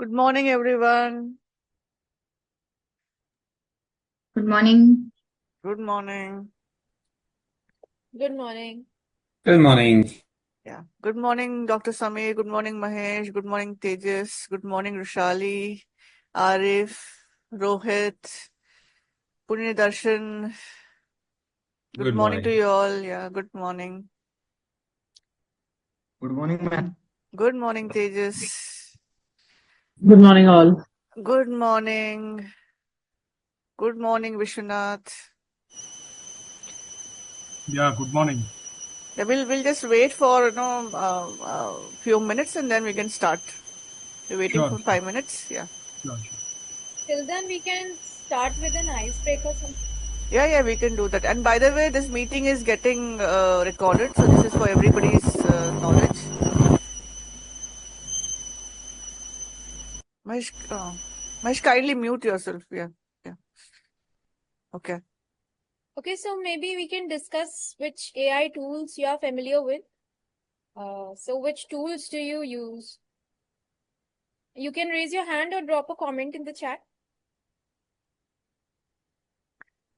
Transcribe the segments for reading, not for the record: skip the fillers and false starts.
Good morning, everyone. Good morning. Good morning. Good morning. Good morning. Yeah. Good morning, Dr. Samir. Good morning, Mahesh. Good morning, Tejas. Good morning, Rushali, Arif, Rohit, Punya Darshan. Good morning to you all. Yeah. Good morning. Good morning, ma'am. Good morning, Tejas. Good morning, all. Good morning. Good morning, Vishwanath. Yeah, good morning. Yeah, we'll just wait for few minutes and then we can start. We're waiting Sure, for 5 minutes. Yeah. sure. Till then, we can start with an icebreaker. Yeah, we can do that. And by the way, this meeting is getting recorded, so this is for everybody's knowledge. Mahesh, kindly mute yourself. Yeah. Okay. Okay, so maybe we can discuss which AI tools you are familiar with. So which tools do you use? You can raise your hand or drop a comment in the chat.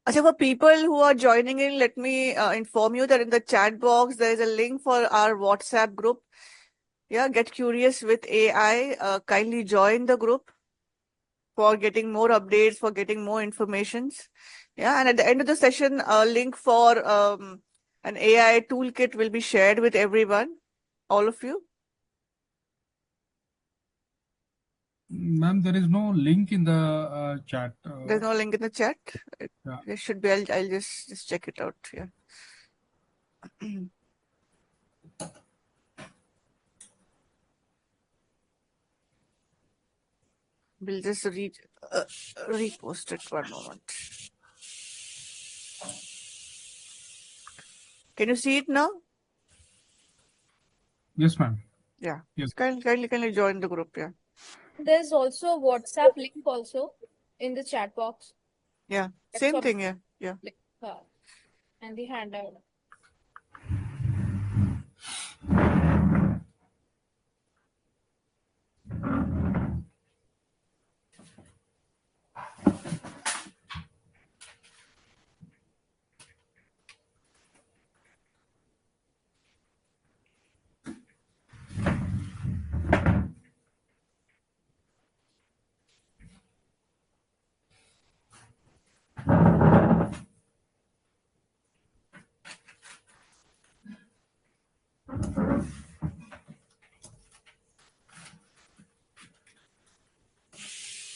Achha, for people who are joining in, let me inform you that in the chat box, there is a link for our WhatsApp group. Yeah, get curious with AI. Kindly join the group for getting more updates, for getting more informations. Yeah, and at the end of the session, a link for an AI toolkit will be shared with everyone, all of you. Ma'am, there is no link in the chat. There's no link in the chat. Yeah. There should be. I'll just check it out. Yeah. We'll just repost it one moment. Can you see it now? Yes, ma'am. Yeah. Yes. Kindly join the group. Yeah. There's also a WhatsApp link also in the chat box. Yeah. Same thing. Yeah. And the handout.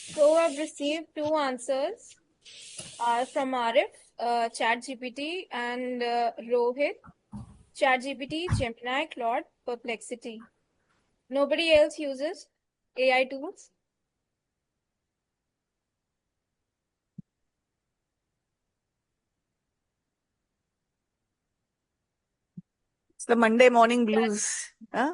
So I've received two answers from Arif, ChatGPT, and Rohit. ChatGPT, Gemini, Claude, Perplexity. Nobody else uses AI tools? It's the Monday morning blues. Huh?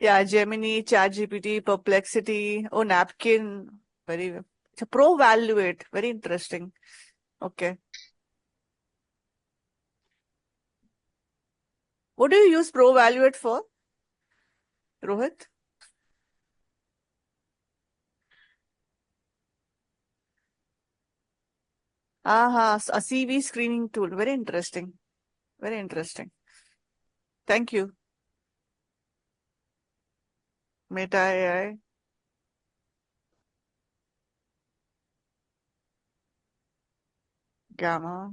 Yeah, Gemini, ChatGPT, Perplexity, Napkin. It's a Pro-Valuate. Very interesting. Okay. What do you use Pro-Valuate for, Rohit? A CV screening tool. Very interesting. Very interesting. Thank you. Meta AI. Gamma.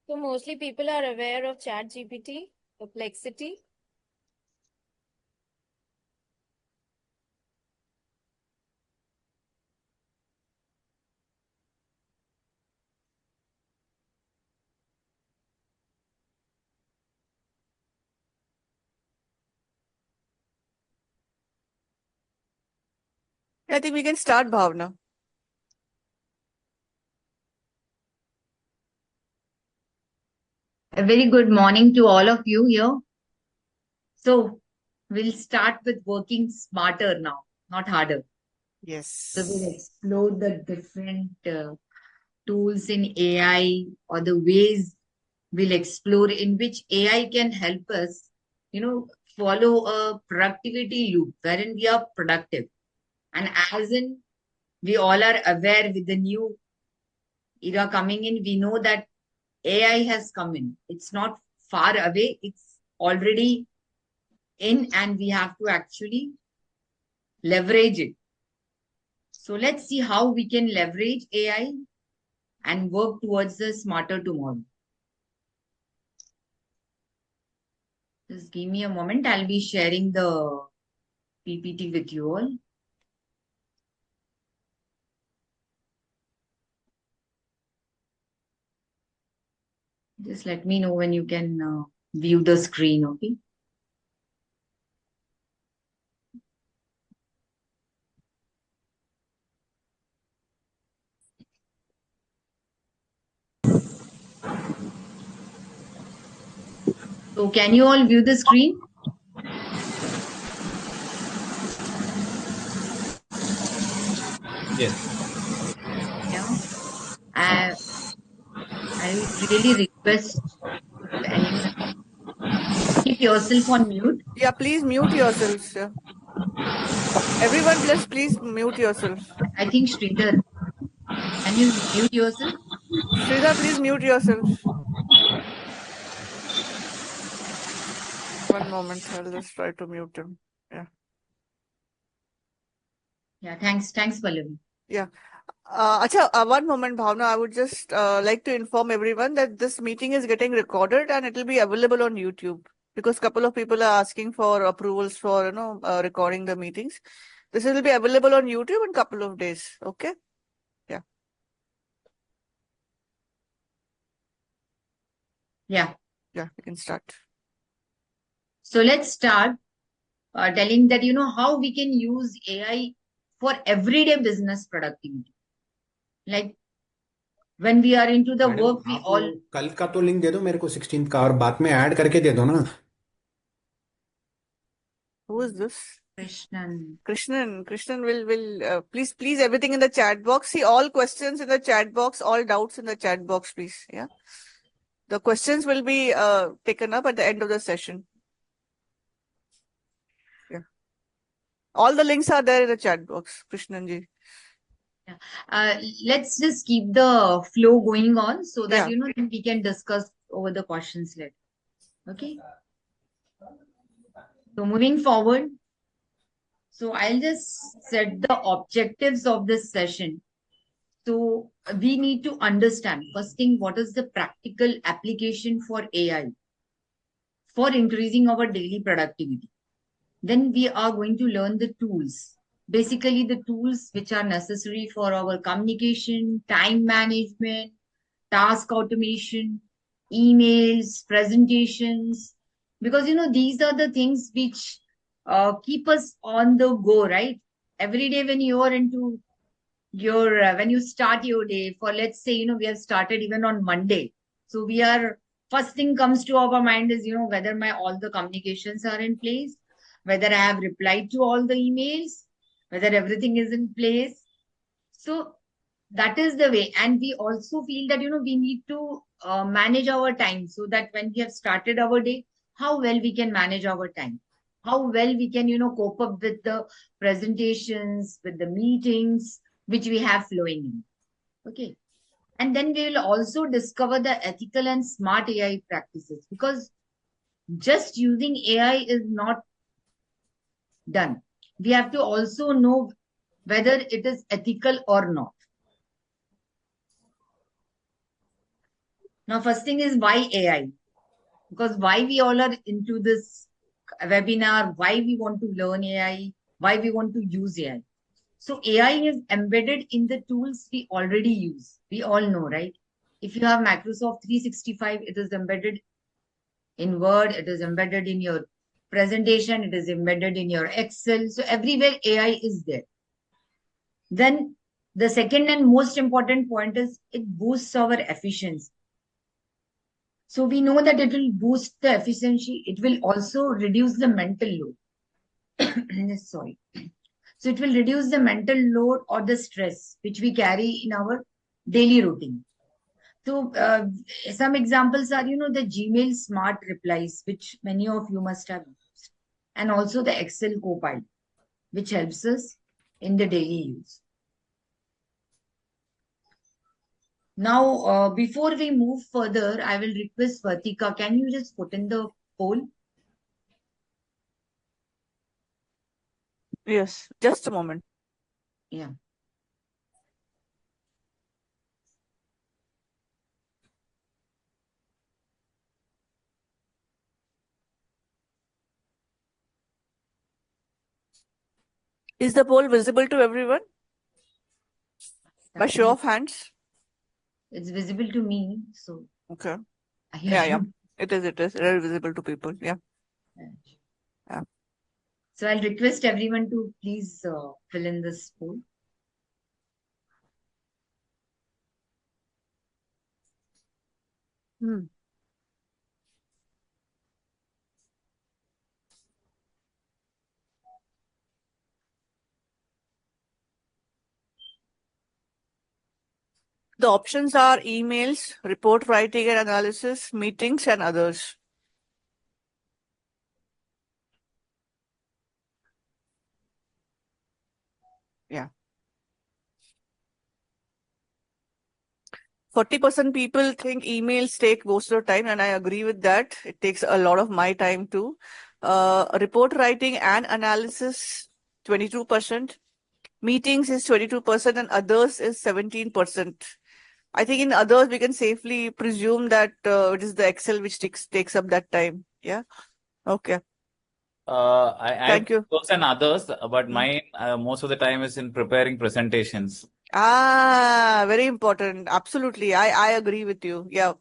So mostly people are aware of ChatGPT, Perplexity. I think we can start, Bhavna. A very good morning to all of you here. So, we'll start with working smarter now, not harder. So, we'll Yes. explore the different tools in AI, or the ways we'll explore in which AI can help us, follow a productivity loop wherein we are productive. And as in, we all are aware with the new era coming in, we know that AI has come in. It's not far away, it's already in, and we have to actually leverage it. So let's see how we can leverage AI and work towards a smarter tomorrow. Just give me a moment. I'll be sharing the PPT with you all. Just let me know when you can view the screen, okay? So can you all view the screen? Yes. Yeah. I would really request if anyone keep yourself on mute. Yeah, please mute yourselves. Yeah. Everyone, please mute yourself. I think Sridhar, can you mute yourself? Sridhar, please mute yourself. One moment, I'll just try to mute him. Yeah. Yeah, thanks, Pallavi. Yeah. One moment, Bhavna. I would just like to inform everyone that this meeting is getting recorded and it will be available on YouTube because a couple of people are asking for approvals for recording the meetings. This will be available on YouTube in a couple of days. Okay. Yeah. Yeah. Yeah, we can start. So let's start telling that, how we can use AI for everyday business productivity. Like when we are into the madam work, we आप all. कल का तो link दे दो मेरे को 16th का और बाद में ऐड करके दे दो ना. Who is this? Krishnan. Krishnan will please everything in the chat box. See all questions in the chat box, all doubts in the chat box, please. Yeah. The questions will be taken up at the end of the session. Yeah. All the links are there in the chat box, Krishnanji. Let's just keep the flow going on so that, Yeah. then we can discuss over the questions later. Okay. So moving forward, so I'll just set the objectives of this session. So we need to understand first thing, what is the practical application for AI for increasing our daily productivity. Then we are going to learn the tools, basically the tools which are necessary for our communication, time management, task automation, emails, presentations, because these are the things which keep us on the go, right? Every day when you are into your when you start your day, for let's say we have started even on Monday, so we are first thing comes to our mind is whether my all the communications are in place, whether I have replied to all the emails, whether everything is in place. So that is the way. And we also feel that we need to manage our time, so that when we have started our day, how well we can manage our time, how well we can cope up with the presentations, with the meetings which we have flowing in. Okay. And then we will also discover the ethical and smart AI practices, because just using AI is not done. We have to also know whether it is ethical or not. Now, first thing is why AI? Because why we all are into this webinar, why we want to learn AI, why we want to use AI. So AI is embedded in the tools we already use. We all know, right? If you have Microsoft 365, it is embedded in Word, it is embedded in your presentation, it is embedded in your Excel. So everywhere AI is there. Then the second and most important point is it boosts our efficiency. So we know that it will boost the efficiency. It will also reduce the mental load. Sorry. So it will reduce the mental load or the stress which we carry in our daily routine. So some examples are, the Gmail smart replies, which many of you must have used, and also the Excel Copilot, which helps us in the daily use. Now, before we move further, I will request Vartika, can you just put in the poll? Yes, just a moment. Yeah. Is the poll visible to everyone? By show of hands? It's visible to me, so Okay. I Yeah. assume. It is. It is visible to people. Yeah. Yeah. So I'll request everyone to please fill in this poll. The options are emails, report writing and analysis, meetings, and others. Yeah. 40% people think emails take most of the time, and I agree with that. It takes a lot of my time too. Report writing and analysis, 22%. Meetings is 22%, and others is 17%. I think in others, we can safely presume that it is the Excel which takes up that time. Yeah. Okay. Thank you. Those and others, but mine most of the time is in preparing presentations. Very important. Absolutely. I agree with you. Yeah.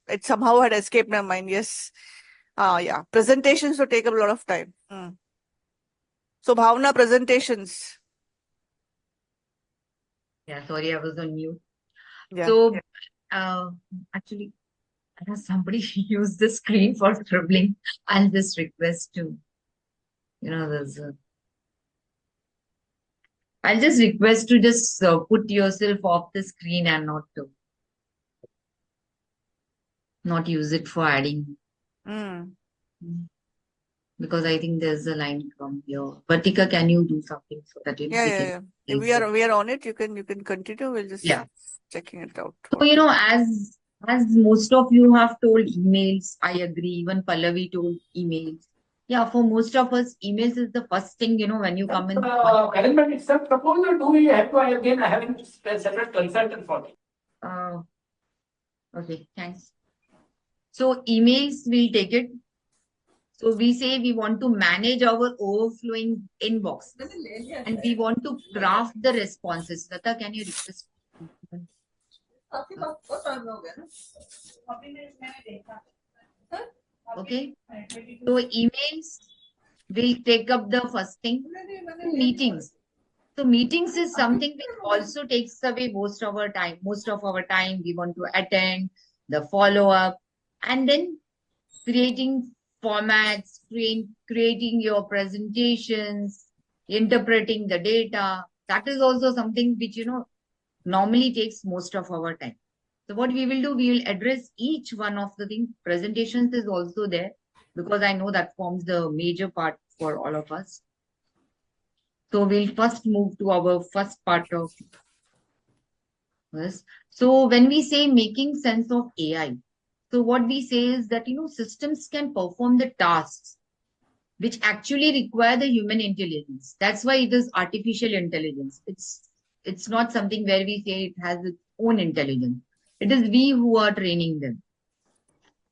It somehow had escaped my mind. Yes. Yeah. Presentations will take up a lot of time. So Bhavna, presentations. Yeah, sorry, I was on mute. Yeah. So actually, as somebody use the screen for scribbling, I'll just request to, I'll just request to just put yourself off the screen and not use it for adding. Because I think there's a line from here. Vartika, can you do something so that we can? Yeah. We are on it. You can continue. We'll just checking it out. So as most of you have told emails, I agree. Even Pallavi told emails. Yeah, for most of us, emails is the first thing, when you come in. Element itself proposal, do we have to again having a separate consultant for it? Okay, thanks. So emails, we'll take it. So we say we want to manage our overflowing inbox and we want to craft the responses. Lata, can you request? Okay. So emails will take up the first thing. Meetings. So meetings is something which also takes away most of our time. Most of our time we want to attend the follow-up and then creating formats, creating your presentations, interpreting the data. That is also something which, normally takes most of our time. So what we will do, we will address each one of the things. Presentations is also there because I know that forms the major part for all of us. So we'll first move to our first part of this. So when we say making sense of AI, so what we say is that, systems can perform the tasks which actually require the human intelligence. That's why it is artificial intelligence. It's not something where we say it has its own intelligence. It is we who are training them.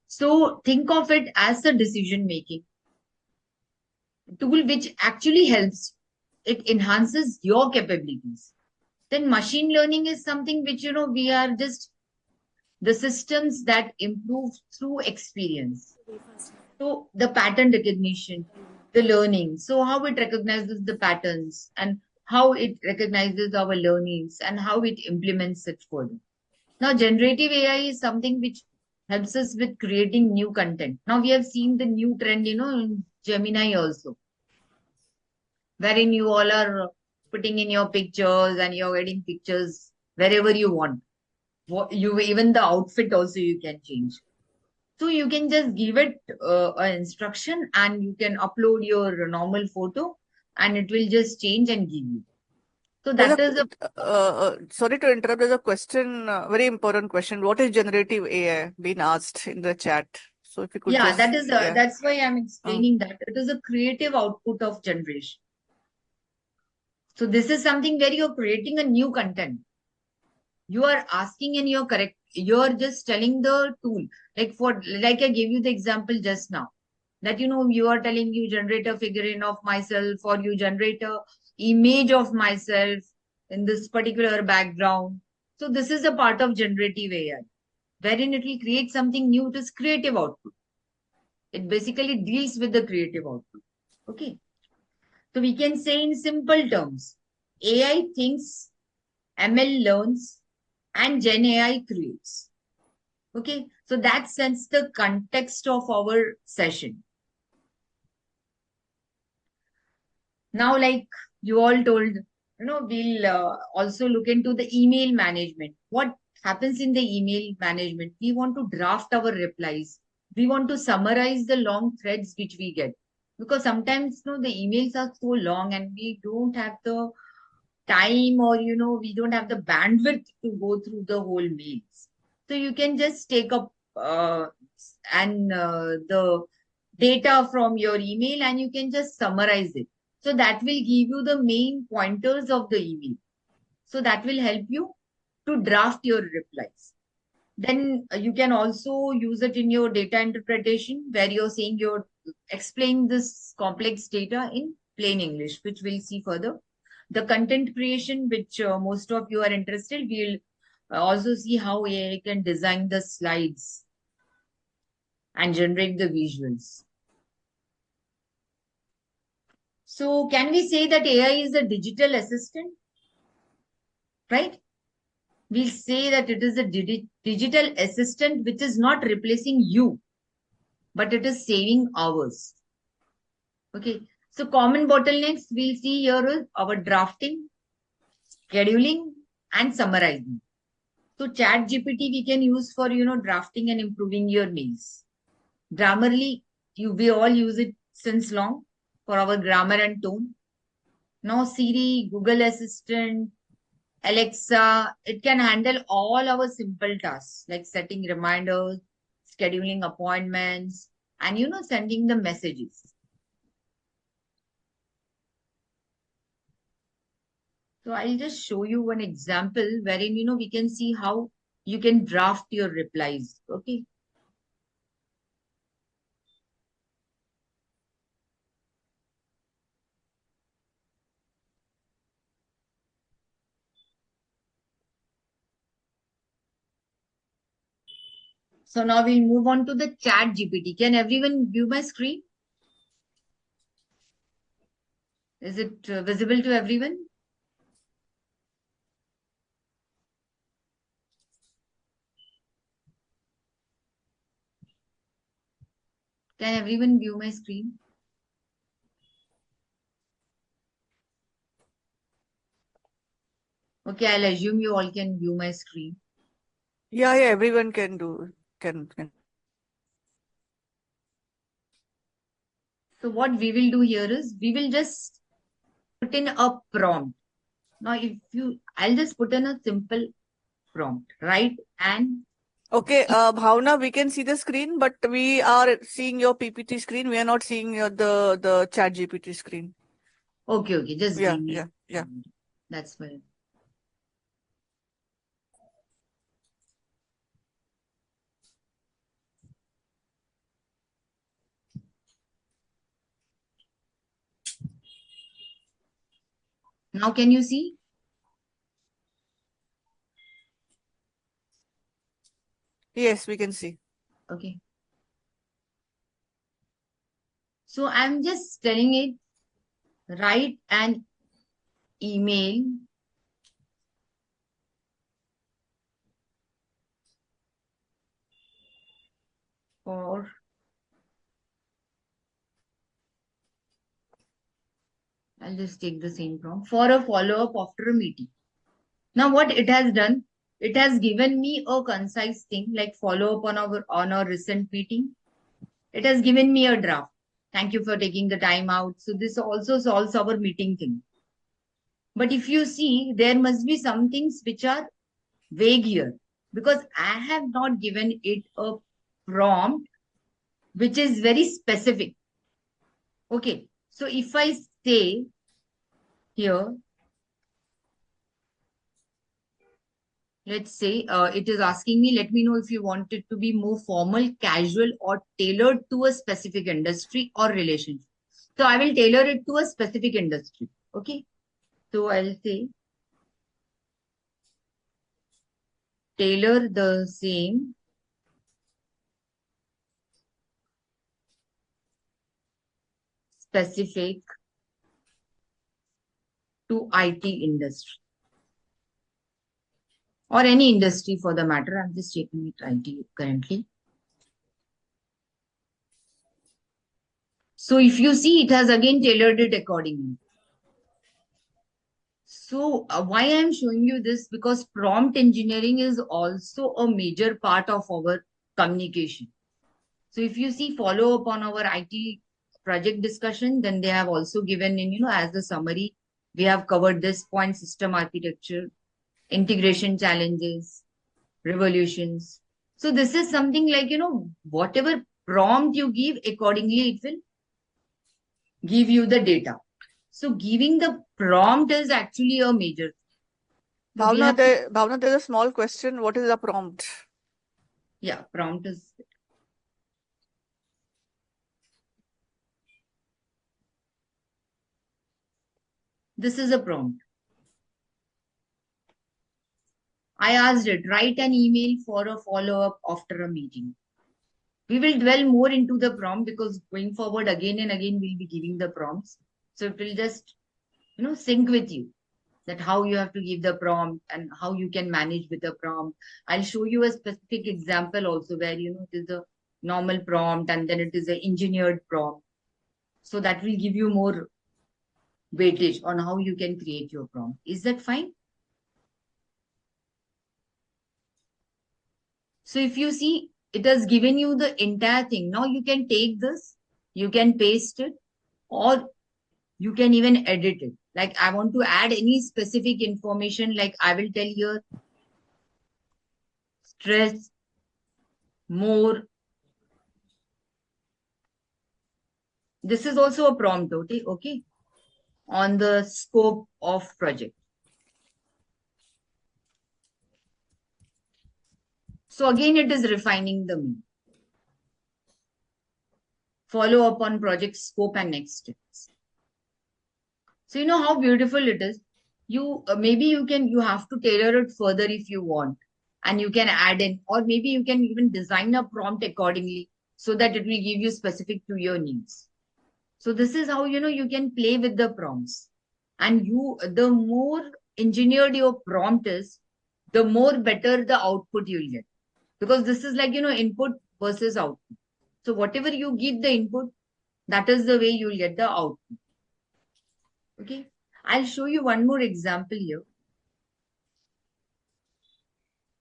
So think of it as a decision-making tool which actually helps. It enhances your capabilities. Then machine learning is something which, we are just the systems that improve through experience. So the pattern recognition, the learning, so how it recognizes the patterns and how it recognizes our learnings, and how it implements it further. Now, generative AI is something which helps us with creating new content. Now, we have seen the new trend, in Gemini also, wherein you all are putting in your pictures and you're getting pictures wherever you want. You even the outfit also you can change. So you can just give it an instruction and you can upload your normal photo and it will just change and give you. So that is Sorry to interrupt. There's a question, very important question. What is generative AI? Being asked in the chat. So if you could yeah, just, yeah. that's why I'm explaining that it is a creative output of generation. So this is something where you're creating a new content. You are asking and you're just telling the tool. Like I gave you the example just now. That you are telling you generate a figurine of myself or you generate a image of myself in this particular background. So this is a part of generative AI, wherein it will create something new. It is creative output. It basically deals with the creative output. Okay. So we can say in simple terms, AI thinks, ML learns, and Gen AI creates. Okay. So that sets the context of our session. Now, like you all told, we'll also look into the email management. What happens in the email management? We want to draft our replies. We want to summarize the long threads which we get. Because sometimes, the emails are so long and we don't have the time or, we don't have the bandwidth to go through the whole mails. So you can just take up the data from your email and you can just summarize it. So that will give you the main pointers of the email. So that will help you to draft your replies. Then you can also use it in your data interpretation where you're saying you're explaining this complex data in plain English, which we'll see further. The content creation, which most of you are interested, we'll also see how AI can design the slides and generate the visuals. So can we say that AI is a digital assistant? Right? We'll say that it is a digital assistant which is not replacing you, but it is saving hours. Okay. So common bottlenecks we'll see here is our drafting, scheduling, and summarizing. So chat GPT we can use for, drafting and improving your mails. Grammarly, we all use it since long for our grammar and tone. Now Siri, Google Assistant, Alexa, it can handle all our simple tasks like setting reminders, scheduling appointments, and, sending the messages. So I'll just show you one example wherein, we can see how you can draft your replies. Okay. So now we'll move on to the chat GPT. Can everyone view my screen? Is it visible to everyone? Can everyone view my screen? Okay, I'll assume you all can view my screen. Yeah, everyone can do, can. So what we will do here is we will just put in a prompt. Now, I'll just put in a simple prompt, right? And Okay, Bhavna, we can see the screen, but we are seeing your PPT screen. We are not seeing the chat GPT screen. okay, just Yeah, give me. yeah. That's fine. Now, can you see? Yes, we can see. Okay. So I'm just telling it, write an email for I'll just take the same prompt for a follow-up after a meeting. Now, what it has done, it has given me a concise thing like follow up on our recent meeting. It has given me a draft. Thank you for taking the time out. So this also solves our meeting thing. But if you see, there must be some things which are vague here because I have not given it a prompt which is very specific. Okay. So if I say here, let's say it is asking me, let me know if you want it to be more formal, casual, or tailored to a specific industry or relationship. So I will tailor it to a specific industry. Okay. So I'll say tailor the same specific to IT industry or any industry for the matter. I'm just taking it IT currently. So if you see, it has again tailored it accordingly. So why I'm showing you this? Because prompt engineering is also a major part of our communication. So if you see follow up on our IT project discussion, then they have also given in, as a summary, we have covered this point: system architecture, integration challenges, revolutions. So this is something like, whatever prompt you give, accordingly it will give you the data. So giving the prompt is actually a major. So Bhavna, there's a small question. What is a prompt? Yeah, prompt is. This is a prompt. I asked it, write an email for a follow-up after a meeting. We will dwell more into the prompt because going forward again and again we'll be giving the prompts. So it will just, sync with you that how you have to give the prompt and how you can manage with the prompt. I'll show you a specific example also where, it is a normal prompt and then it is an engineered prompt. So that will give you more weightage on how you can create your prompt. Is that fine? So if you see, it has given you the entire thing. Now you can take this, you can paste it, or you can even edit it. Like I want to add any specific information, like I will tell you stress more. This is also a prompt, okay, on the scope of project. So again, it is refining the mean. Follow up on project scope and next steps. So you know how beautiful it is. You maybe you have to tailor it further if you want, and you can add in, or maybe you can even design a prompt accordingly so that it will give you specific to your needs. So this is how you can play with the prompts, and the more engineered your prompt is, the more better the output you'll get, because this is like input versus output. So whatever you give the input, that is the way you'll get the output. Okay, I'll show you one more example here.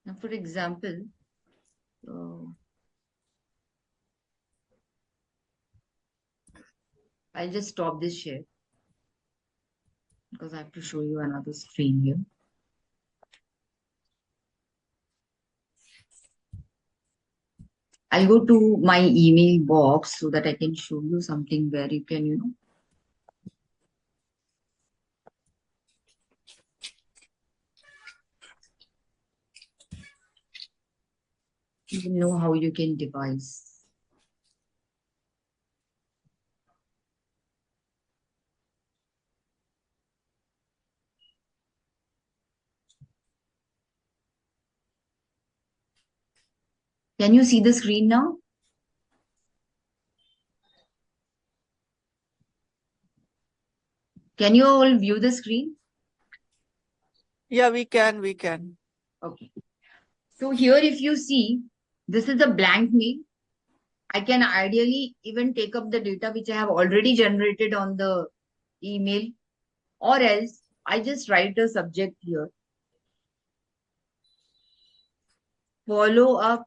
Now, for example, I'll just stop this share because I have to show you another screen here. I'll go to my email box so that I can show you something where you can, you will know how you can devise. Can you see the screen now? Can you all view the screen? Yeah, we can. Okay. So here, if you see, this is a blank mail. I can ideally even take up the data which I have already generated on the email, or else I just write a subject here. Follow up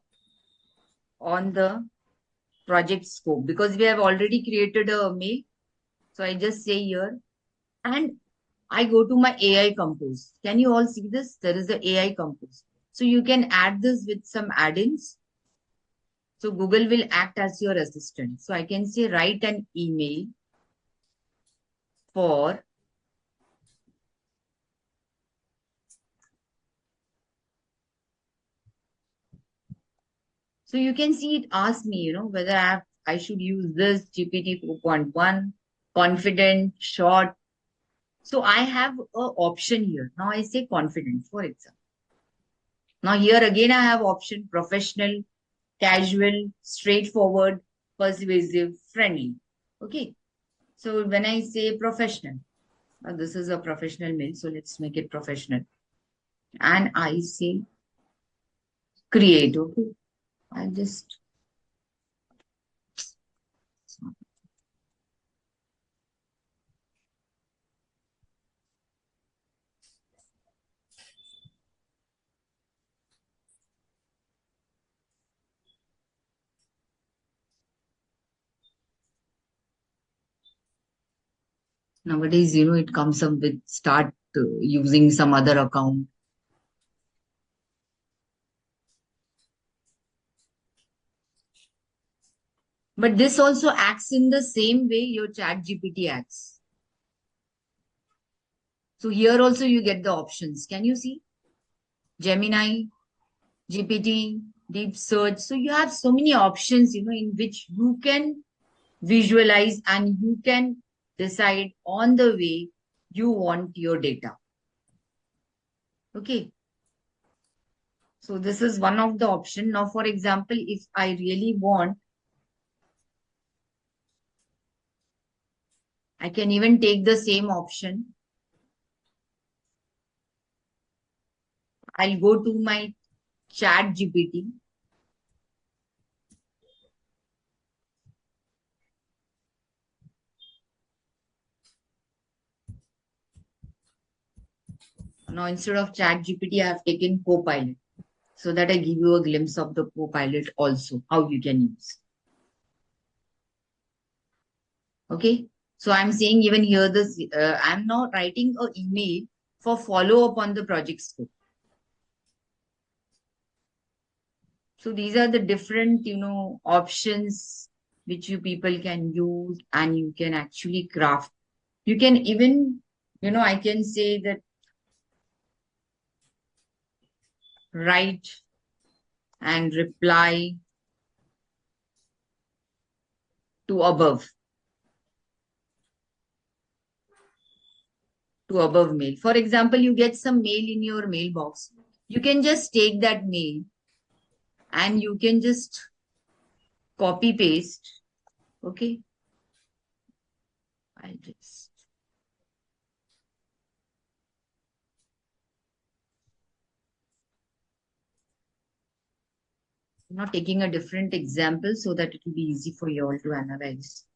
on the project scope, because we have already created a mail. So I just say here, and I go to my AI compose. Can you all see this? There is the AI compose. So you can add this with some add-ins. So Google will act as your assistant. So I can say write an email for so you can see it asks me, whether I should use this GPT 4.1, confident, short. So I have an option here. Now I say confident, for example. Now here again I have option professional, casual, straightforward, persuasive, friendly. Okay. So when I say professional, now this is a professional mail, so let's make it professional. And I say create. Okay. I'll just nowadays, it comes up with start using some other account. But this also acts in the same way your chat GPT acts. So here also you get the options. Can you see? Gemini, GPT, deep search. So you have so many options, in which you can visualize and you can decide on the way you want your data. Okay. So this is one of the option. Now, for example, if I really want, I can even take the same option. I'll go to my chat GPT. Now, instead of chat GPT, I have taken Copilot, so that I give you a glimpse of the Copilot also, how you can use. Okay. So I'm saying even here, this I'm now writing an email for follow up on the project scope. So these are the different, options which you people can use, and you can actually craft. You can even, I can say that write and reply to above mail. For example, you get some mail in your mailbox. You can just take that mail and you can just copy paste. Okay. I'll just I'm not taking a different example so that it will be easy for you all to analyze.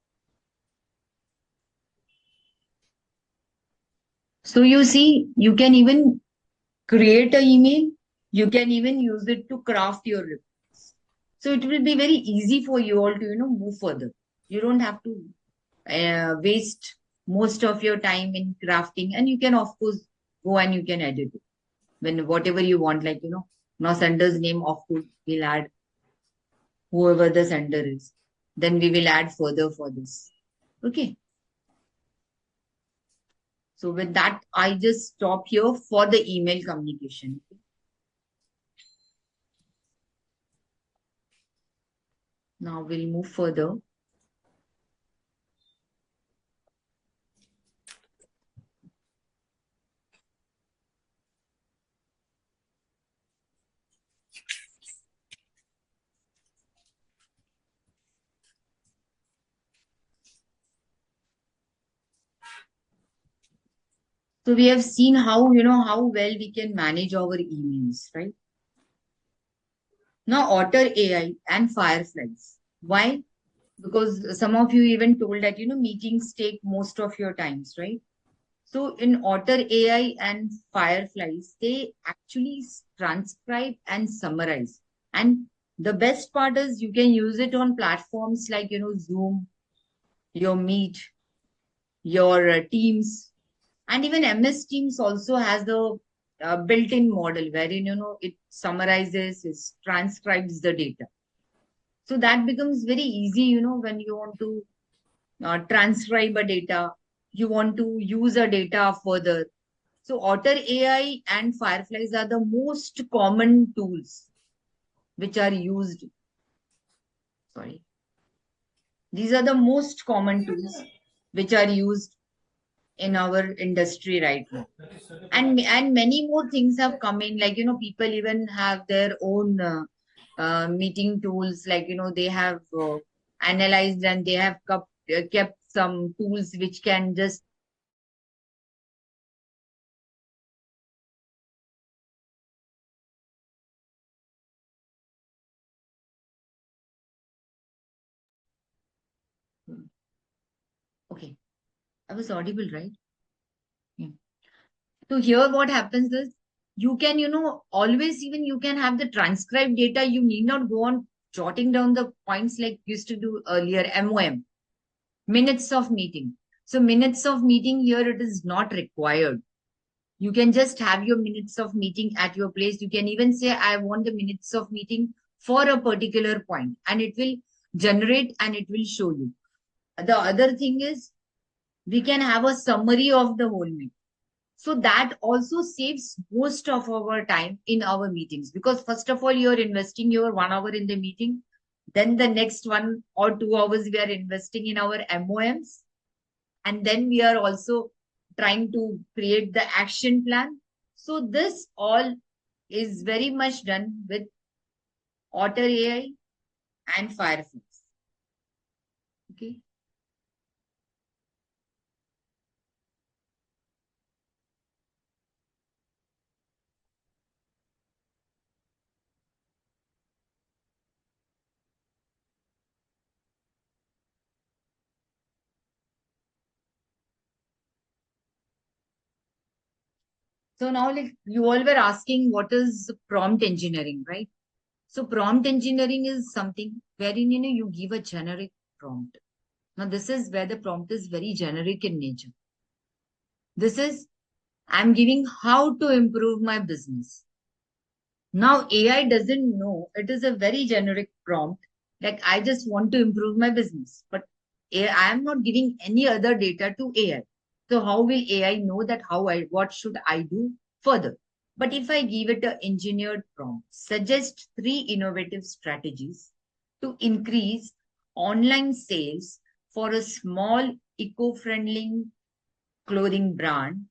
So you see, you can even create an email. You can even use it to craft your reports. So it will be very easy for you all to, move further. You don't have to waste most of your time in crafting, and you can, of course, go and you can edit it when whatever you want, like, now sender's name, of course, we'll add whoever the sender is. Then we will add further for this. Okay. So with that, I just stop here for the email communication. Now we'll move further. So we have seen how, how well we can manage our emails, right? Now, Otter AI and Fireflies. Why? Because some of you even told that, meetings take most of your times, right? So in Otter AI and Fireflies, they actually transcribe and summarize. And the best part is you can use it on platforms like, Zoom, your Meet, your Teams, and even MS Teams also has the built-in model wherein, it summarizes, it transcribes the data. So that becomes very easy, when you want to transcribe a data, you want to use a data further. So Otter AI and Fireflies are the most common tools which are used. Sorry. These are the most common tools which are used in our industry right now. And many more things have come in, like, people even have their own meeting tools, like, they have analyzed and they have kept some tools which can just okay, I was audible, right? Yeah. So here what happens is you can, always, even you can have the transcribed data. You need not go on jotting down the points like used to do earlier, MOM, minutes of meeting. So minutes of meeting here, it is not required. You can just have your minutes of meeting at your place. You can even say, I want the minutes of meeting for a particular point, and it will generate and it will show you. The other thing is we can have a summary of the whole meeting. So that also saves most of our time in our meetings, because first of all, you're investing your 1 hour in the meeting. Then the next 1 or 2 hours we are investing in our MOMs. And then we are also trying to create the action plan. So this all is very much done with Otter AI and Fireflies. Okay. So now, like, you all were asking what is prompt engineering, right? So prompt engineering is something wherein, you give a generic prompt. Now this is where the prompt is very generic in nature. This is, I'm giving how to improve my business. Now AI doesn't know, it is a very generic prompt. Like, I just want to improve my business, but I am not giving any other data to AI. So how will AI know that what should I do further? But if I give it an engineered prompt, suggest 3 innovative strategies to increase online sales for a small eco-friendly clothing brand,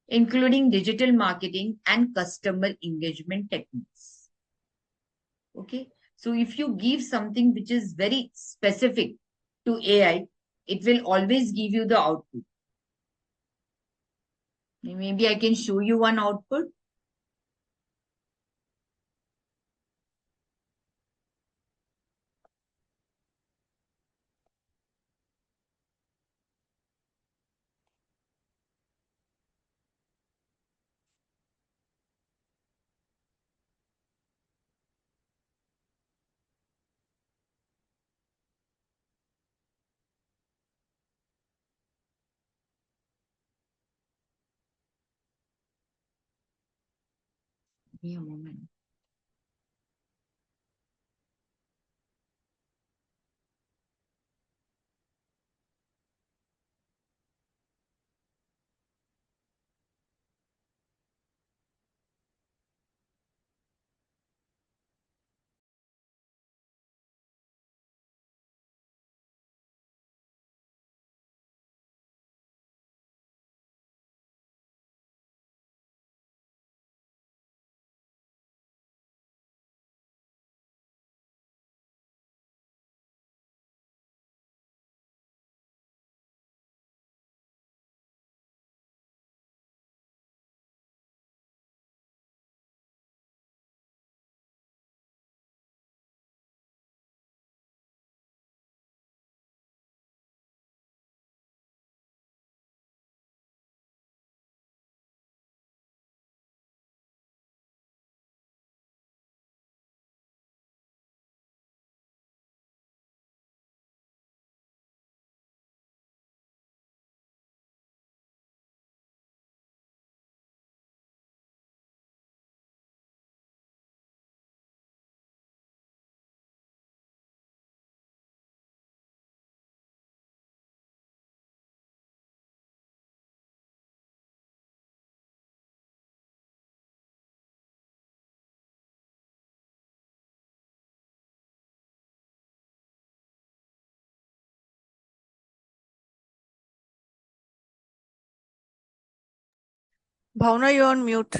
including digital marketing and customer engagement techniques. Okay. So if you give something which is very specific to AI, it will always give you the output. Maybe I can show you one output. Give me a moment. Bhavna, you're on mute.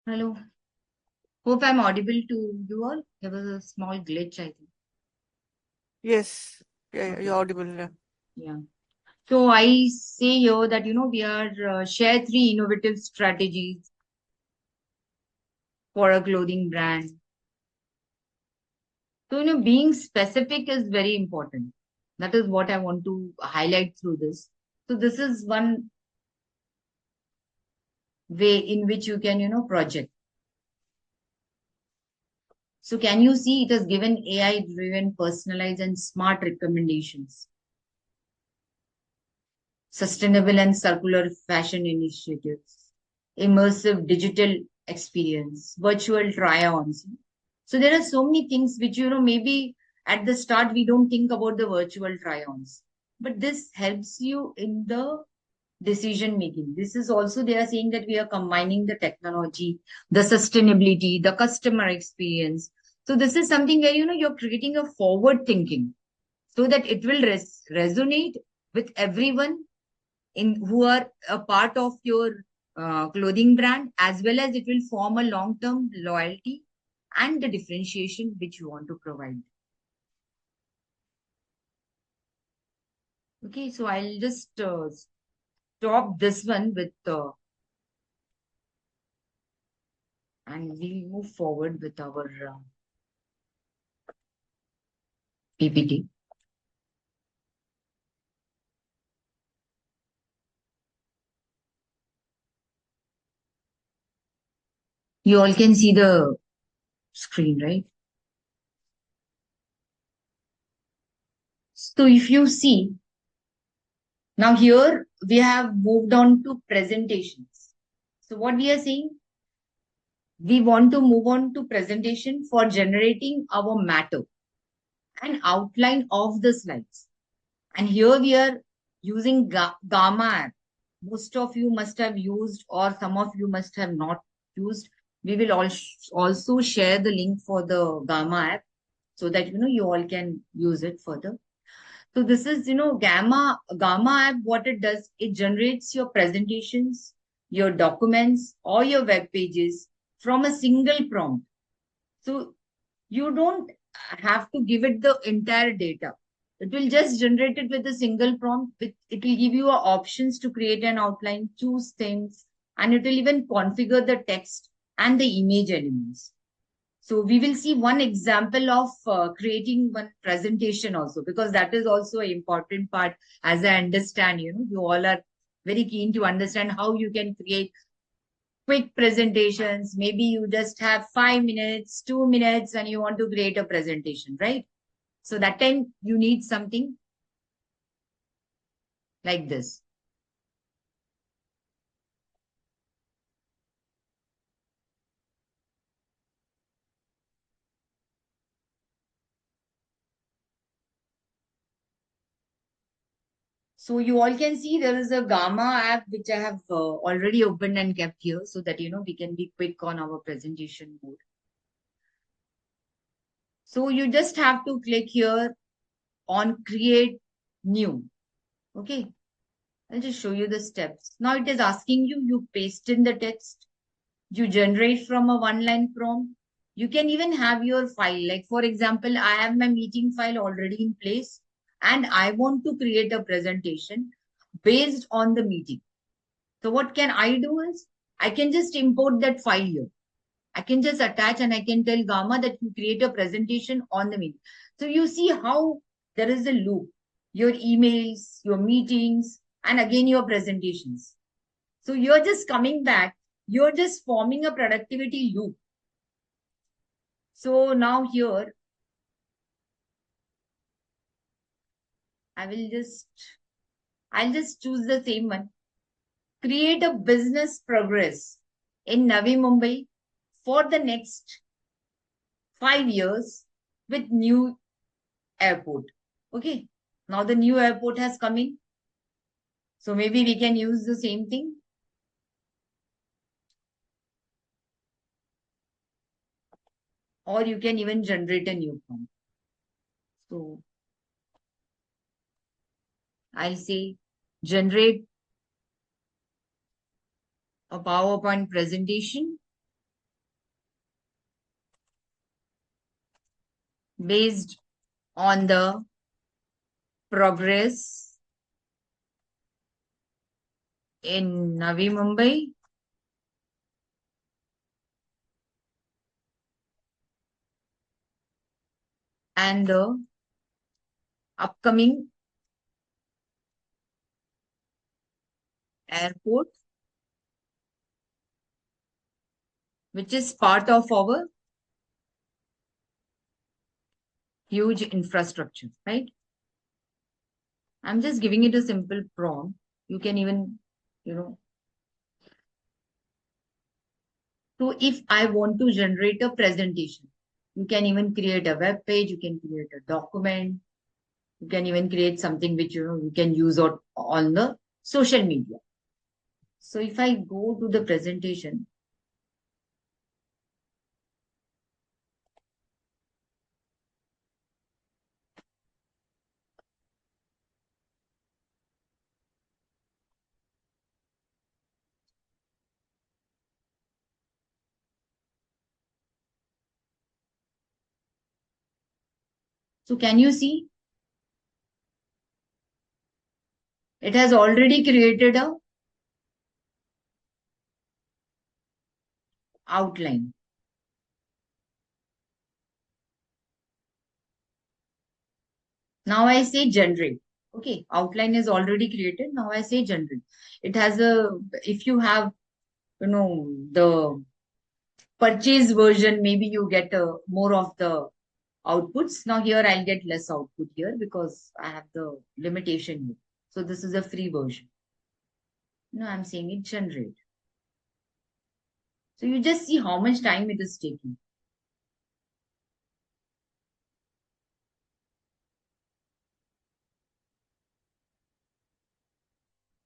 Hello. Hope I'm audible to you all. There was a small glitch, I think. Yes. Yeah, Okay. you're audible. Yeah. Yeah. So I say here that, we are share 3 innovative strategies for a clothing brand. So, being specific is very important. That is what I want to highlight through this. So this is one way in which you can, project. So can you see it has given AI-driven, personalized and smart recommendations, sustainable and circular fashion initiatives, immersive digital experience, virtual try-ons. So there are so many things which, maybe at the start we don't think about the virtual try-ons, but this helps you in the decision making. This is also, they are saying that we are combining the technology, the sustainability, the customer experience. So this is something where, you're creating a forward thinking so that it will resonate with everyone in who are a part of your clothing brand, as well as it will form a long-term loyalty and the differentiation which you want to provide. Okay, so I'll just stop this one with and we'll move forward with our PPT. You all can see the screen, right? So if you see, now here we have moved on to presentations. So what we are saying, we want to move on to presentation for generating our matter and outline of the slides. And here we are using Gamma app. Most of you must have used, or some of you must have not used. We will also share the link for the Gamma app so that, you all can use it further. So this is, Gamma app, what it does, it generates your presentations, your documents, or your web pages from a single prompt. So you don't have to give it the entire data. It will just generate it with a single prompt. It will give you options to create an outline, choose things, and it will even configure the text and the image elements. So we will see one example of creating one presentation also, because that is also an important part. As I understand, you all are very keen to understand how you can create quick presentations. Maybe you just have 5 minutes, 2 minutes, and you want to create a presentation, right? So that time you need something like this. So you all can see there is a Gamma app which I have already opened and kept here so that, we can be quick on our presentation mode. So you just have to click here on create new. Okay. I'll just show you the steps. Now it is asking you paste in the text. You generate from a one-line prompt. You can even have your file. Like, for example, I have my meeting file already in place and I want to create a presentation based on the meeting. So what can I do is, I can just import that file here. I can just attach and I can tell Gamma that you create a presentation on the meeting. So you see how there is a loop. Your emails, your meetings, and again your presentations. So you're just coming back. You're just forming a productivity loop. So now here, I'll just choose the same one. Create a business progress in Navi Mumbai for the next 5 years with new airport. Okay. Now the new airport has come in. So maybe we can use the same thing. Or you can even generate a new prompt. So I'll say generate a PowerPoint presentation based on the progress in Navi Mumbai and the upcoming airport, which is part of our huge infrastructure, right? I'm just giving it a simple prompt. You can even, So if I want to generate a presentation, you can even create a web page, you can create a document, you can even create something which you can use on the social media. So if I go to the presentation, so can you see? It has already created a outline. Now I say generate. Okay, outline is already created. Now I say generate. It has if you have, the purchase version, maybe you get more of the outputs. Now here I'll get less output here because I have the limitation here. So this is a free version. No, I'm saying it generate. So you just see how much time it is taking.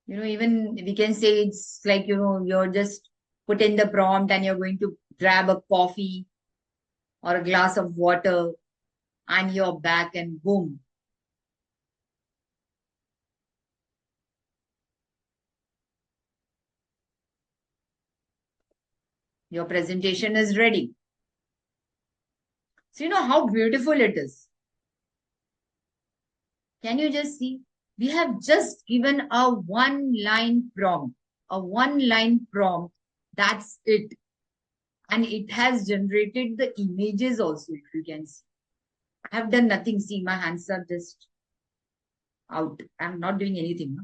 Even we can say it's like, you're just put in the prompt and you're going to grab a coffee or a glass of water and you're back and boom. Your presentation is ready. So you know how beautiful it is. Can you just see? We have just given a one-line prompt. A one-line prompt. That's it. And it has generated the images also, if you can see. I have done nothing. See, my hands are just out. I'm not doing anything.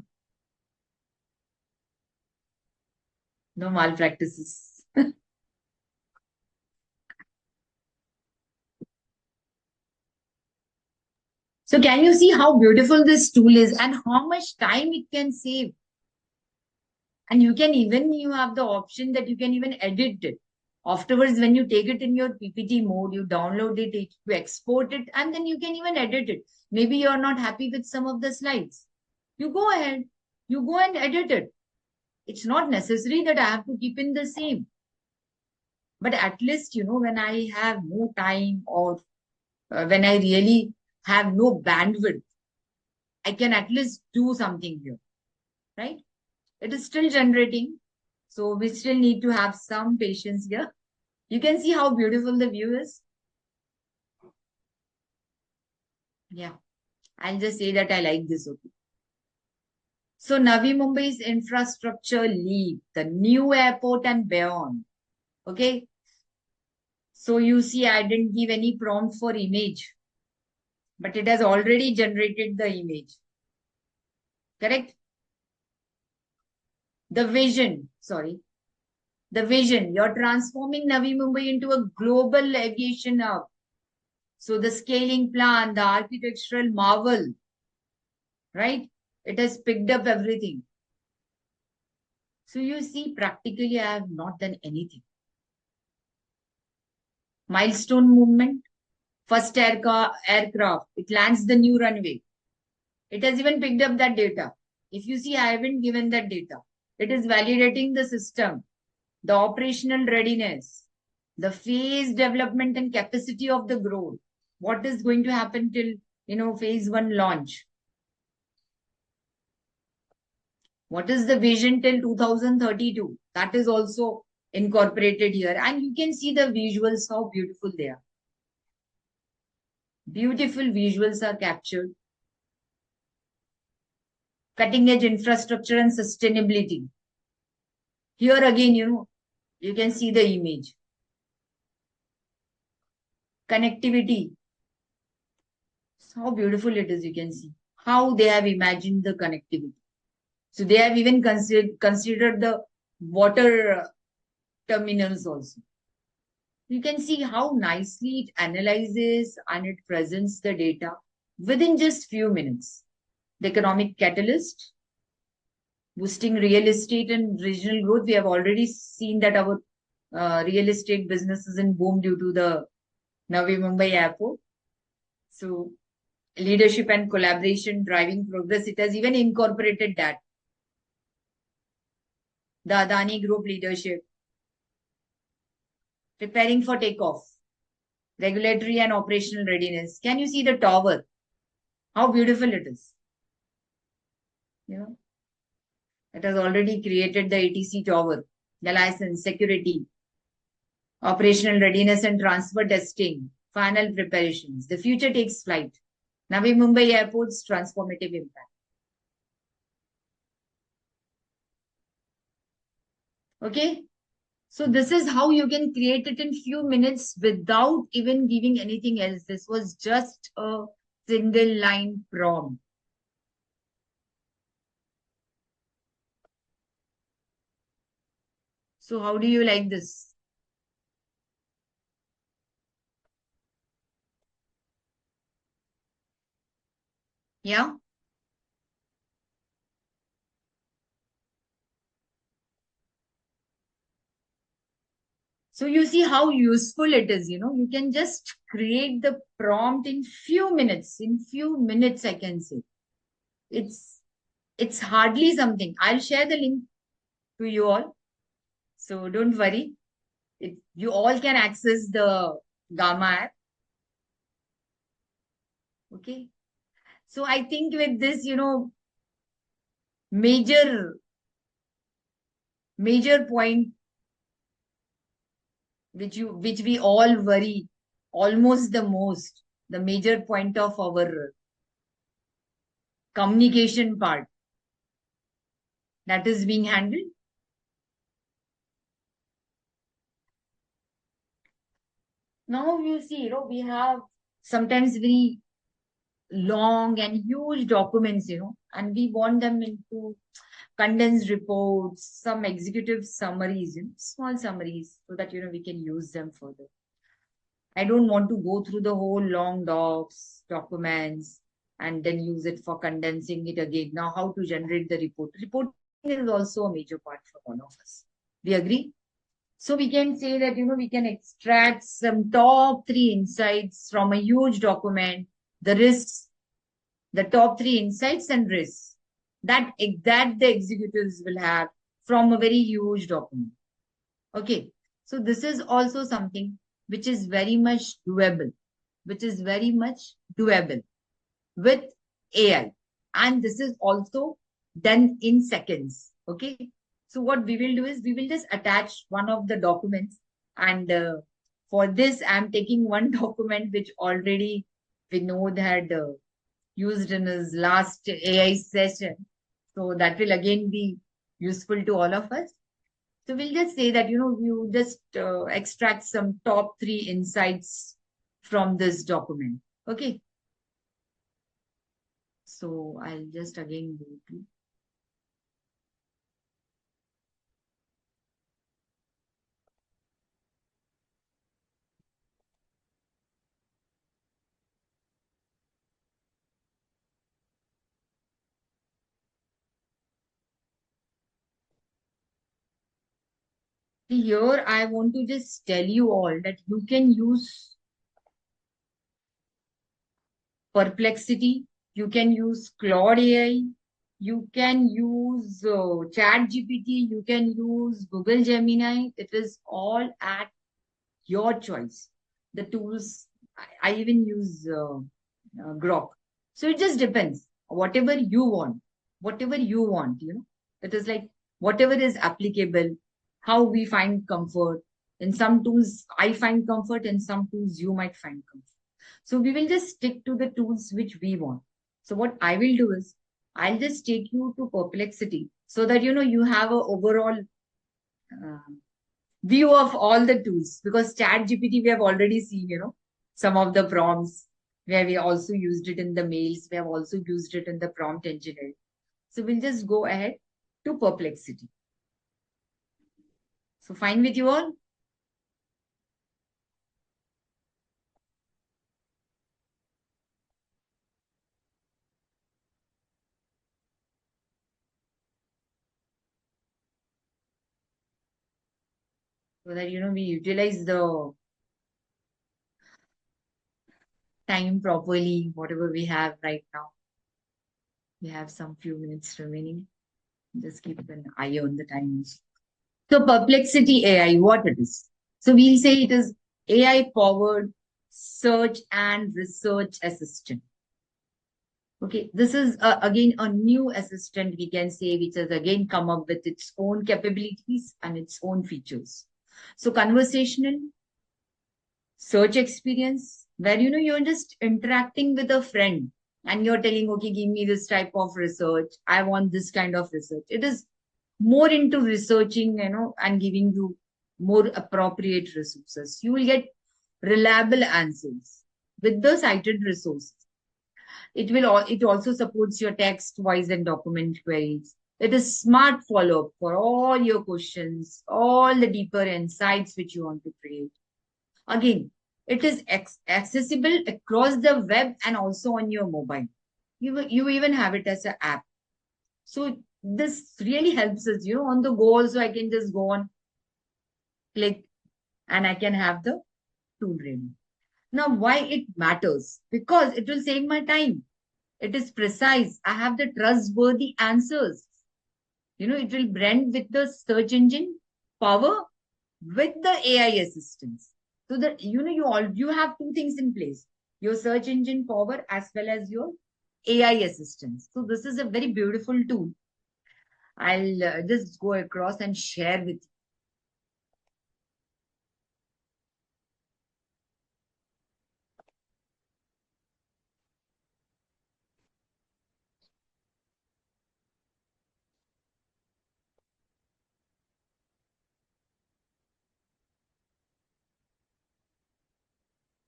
No malpractices. So can you see how beautiful this tool is and how much time it can save? And you have the option that you can even edit it. Afterwards, when you take it in your PPT mode, you download it, you export it, and then you can even edit it. Maybe you're not happy with some of the slides. You go ahead, you go and edit it. It's not necessary that I have to keep in the same. But at least, when I have no time or when I really have no bandwidth, I can at least do something here, right? It is still generating. So we still need to have some patience here. You can see how beautiful the view is. Yeah, I'll just say that I like this. Okay. So Navi Mumbai's infrastructure lead, the new airport and beyond. Okay. So you see, I didn't give any prompt for image, but it has already generated the image. Correct? The vision, you're transforming Navi Mumbai into a global aviation hub. So the scaling plan, the architectural marvel, right? It has picked up everything. So you see, practically I have not done anything. Milestone movement, first aircraft, it lands the new runway. It has even picked up that data. If you see, I haven't given that data. It is validating the system, the operational readiness, the phase development and capacity of the growth. What is going to happen till, phase 1 launch? What is the vision till 2032? That is also incorporated here. And you can see the visuals, how beautiful they are. Beautiful visuals are captured. Cutting edge infrastructure and sustainability. Here again, you can see the image. Connectivity. So how beautiful it is, you can see. How they have imagined the connectivity. So they have even considered the water terminals also. You can see how nicely it analyzes and it presents the data within just few minutes. The economic catalyst, boosting real estate and regional growth. We have already seen that our real estate business is in boom due to the Navi Mumbai airport. So leadership and collaboration driving progress. It has even incorporated that. The Adani Group leadership. Preparing for takeoff. Regulatory and operational readiness. Can you see the tower? How beautiful it is. It has already created the ATC tower, the license, security, operational readiness and transfer testing, final preparations. The future takes flight. Navi Mumbai Airport's transformative impact. Okay. So this is how you can create it in few minutes without even giving anything else. This was just a single line prompt. So how do you like this? Yeah. So you see how useful it is, you can just create the prompt in few minutes. In few minutes, I can say. It's hardly something. I'll share the link to you all. So don't worry. You all can access the Gamma app. Okay. So I think with this, major point which we all worry almost the most, the major point of our communication part, that is being handled. Now you see, we have sometimes very long and huge documents, and we want them into condensed reports, some executive summaries, small summaries, so that, we can use them further. I don't want to go through the whole long documents, and then use it for condensing it again. Now, how to generate the report? Reporting is also a major part for all of us. We agree? So we can say that, we can extract some top 3 insights from a huge document, the risks, the top 3 insights and risks that the executives will have from a very huge document. Okay. So this is also something which is very much doable, with AI. And this is also done in seconds. Okay. So what we will do is we will just attach one of the documents. And for this, I'm taking one document which already Vinod had used in his last AI session. So that will again be useful to all of us. So we'll just say that, you just extract some top 3 insights from this document. Okay. So I'll just again go to. Here, I want to just tell you all that you can use Perplexity, you can use Claude AI, you can use Chat GPT, you can use Google Gemini. It is all at your choice. The tools, I even use Grok. So it just depends. Whatever you want, It is like whatever is applicable, how we find comfort. In some tools, I find comfort. In some tools, you might find comfort. So we will just stick to the tools which we want. So what I will do is, I'll just take you to Perplexity so that, you have an overall view of all the tools, because Chat GPT we have already seen, some of the prompts where we also used it in the mails. We have also used it in the prompt engineering. So we'll just go ahead to Perplexity. So fine with you all? So that, we utilize the time properly, whatever we have right now. We have some few minutes remaining. Just keep an eye on the time. So Perplexity AI, what it is? So we'll say it is AI-powered search and research assistant. Okay, this is again a new assistant, we can say, which has again come up with its own capabilities and its own features. So conversational search experience, where, you're just interacting with a friend and you're telling, okay, give me this type of research. I want this kind of research. It is more into researching, and giving you more appropriate resources. You will get reliable answers with the cited resources. It also supports your text, voice, and document queries. It is smart follow-up for all your questions, all the deeper insights which you want to create. Again, it is accessible across the web and also on your mobile. You even have it as an app. So this really helps us, on the go also. I can just go on, click, and I can have the tool ready. Now, why it matters? Because it will save my time. It is precise. I have the trustworthy answers. It will blend with the search engine power with the AI assistance. So that, you have 2 things in place: your search engine power as well as your AI assistance. So this is a very beautiful tool. I'll just go across and share with you.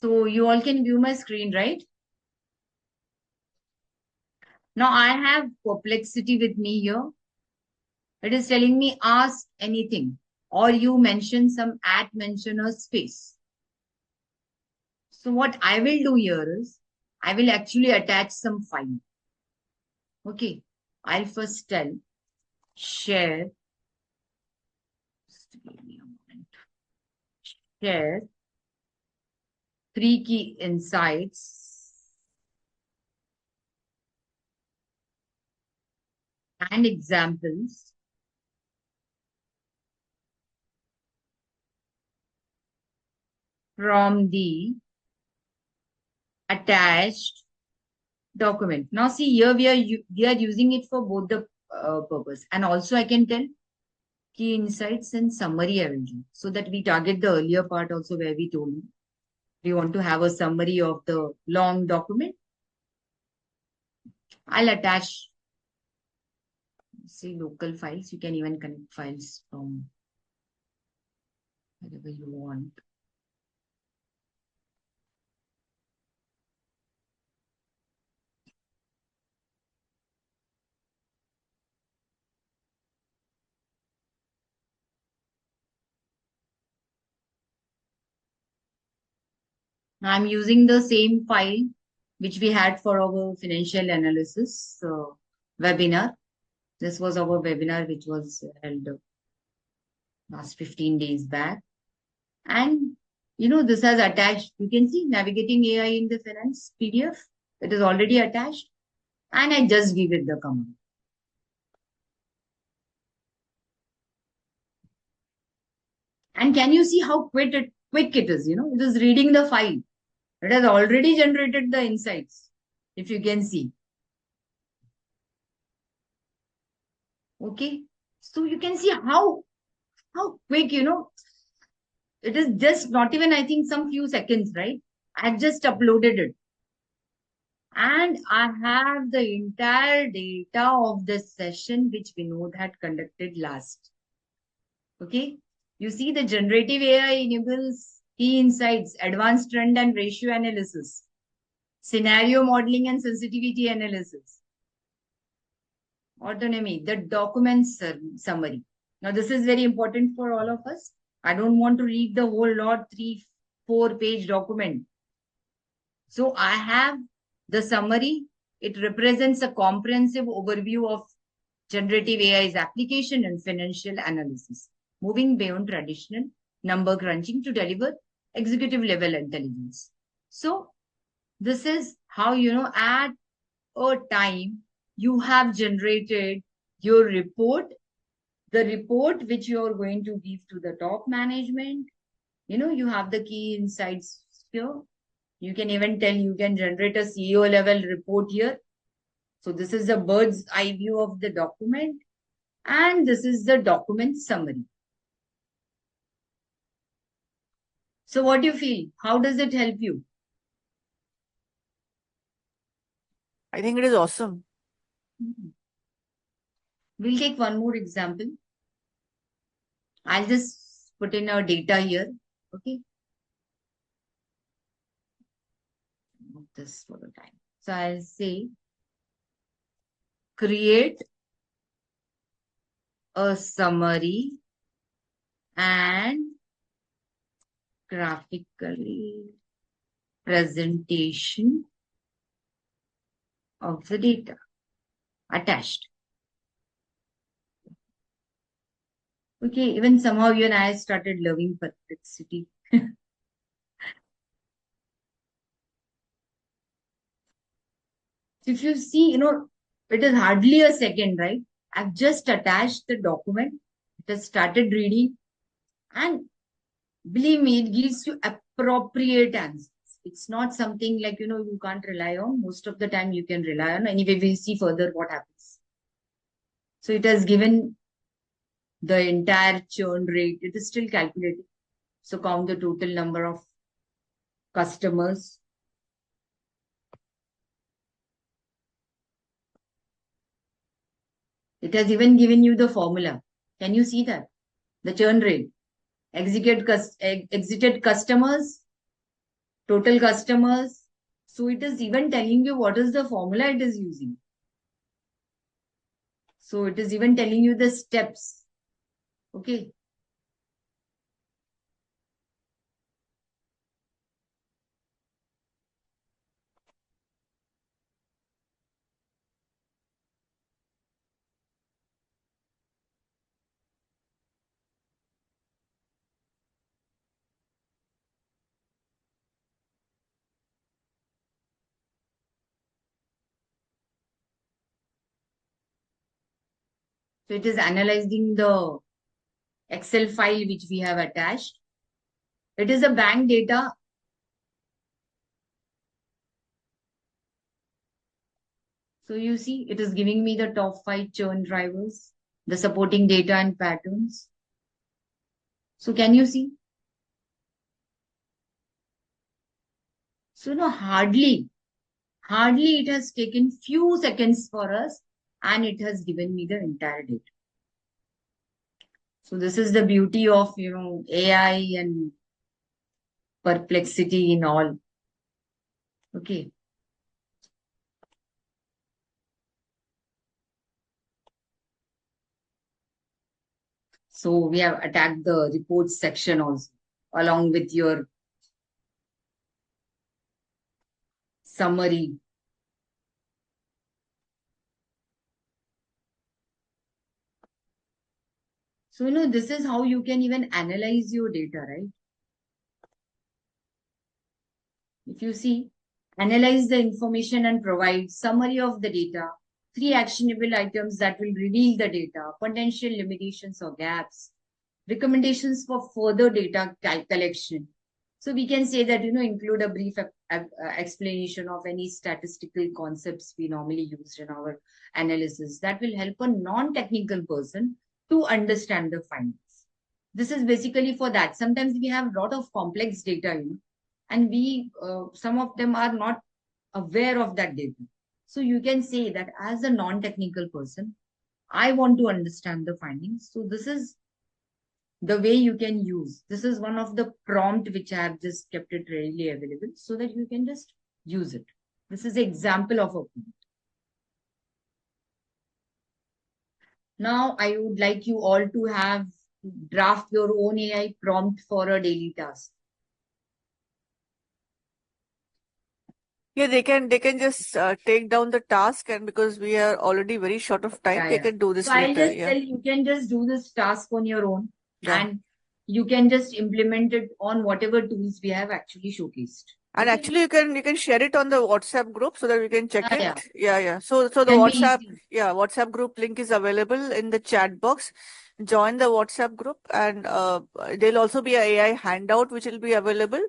So you all can view my screen, right? Now I have Perplexity with me here. It is telling me ask anything, or you mention some mention or space. So what I will do here is I will actually attach some file. Okay. I'll first tell share. Just give me a moment. Share 3 key insights and examples from the attached document. Now see here we are using it for both the purpose, and also I can tell key insights and summary I will do, so that we target the earlier part also where we told you we want to have a summary of the long document. I'll attach, say, local files. You can even connect files from wherever you want. I'm using the same file which we had for our financial analysis webinar. This was our webinar which was held last 15 days back. And this has attached, you can see navigating AI in the finance PDF. It is already attached. And I just give it the command. And can you see how quick it is? It is reading the file. It has already generated the insights, if you can see. Okay. So you can see how quick, it is just not even, I think, some few seconds, right? I've just uploaded it. And I have the entire data of this session which Vinod had conducted last. Okay. You see the generative AI enables key insights, advanced trend and ratio analysis, scenario modeling and sensitivity analysis, autonomy, the document summary. Now, this is very important for all of us. I don't want to read the whole lot, 3-4 page document. So I have the summary. It represents a comprehensive overview of generative AI's application in financial analysis, moving beyond traditional number crunching to deliver executive level intelligence. So this is how, at a time you have generated your report, the report which you are going to give to the top management. You have the key insights here. You can even tell you can generate a CEO level report here. So this is the bird's eye view of the document. And this is the document summary. So what do you feel? How does it help you? I think it is awesome. We'll take one more example. I'll just put in our data here. Okay. This for the time. So I'll say create a summary and graphically presentation of the data attached. Okay, even somehow you and I started loving Perplexity. If you see, it is hardly a second, right? I've just attached the document. It has started reading. And believe me, it gives you appropriate answers. It's not something like, you can't rely on. Most of the time you can rely on. Anyway, we'll see further what happens. So it has given the entire churn rate. It is still calculated. So count the total number of customers. It has even given you the formula. Can you see that? The churn rate. Exited customers total customers. So it is even telling you what is the formula it is using. So it is even telling you the steps. Okay. So it is analyzing the Excel file which we have attached. It is a bank data. So you see, it is giving me the top 5 churn drivers, the supporting data and patterns. So can you see? So no, hardly it has taken few seconds for us and it has given me the entire data. So this is the beauty of, AI and perplexity in all. Okay. So we have attacked the reports section also, along with your summary. So, this is how you can even analyze your data, right? If you see, analyze the information and provide summary of the data, 3 actionable items that will reveal the data, potential limitations or gaps, recommendations for further data collection. So we can say that, include a brief explanation of any statistical concepts we normally use in our analysis that will help a non-technical person to understand the findings. This is basically for that. Sometimes we have a lot of complex data, and some of them are not aware of that data. So you can say that as a non-technical person, I want to understand the findings. So this is the way you can use. This is one of the prompt which I have just kept it readily available so that you can just use it. This is an example of a prompt. Now I would like you all to have draft your own AI prompt for a daily task. Yeah, they can just take down the task, and because we are already very short of time, they can do this So I'll later. just Yeah. tell you can just do this task on your own, Yeah. and you can just implement it on whatever tools we have actually showcased. And Okay? actually, you can share it on the WhatsApp group so that we can check it. Yeah. So the Can be WhatsApp, easy. WhatsApp group link is available in the chat box. Join the WhatsApp group, and there'll also be a AI handout which will be available.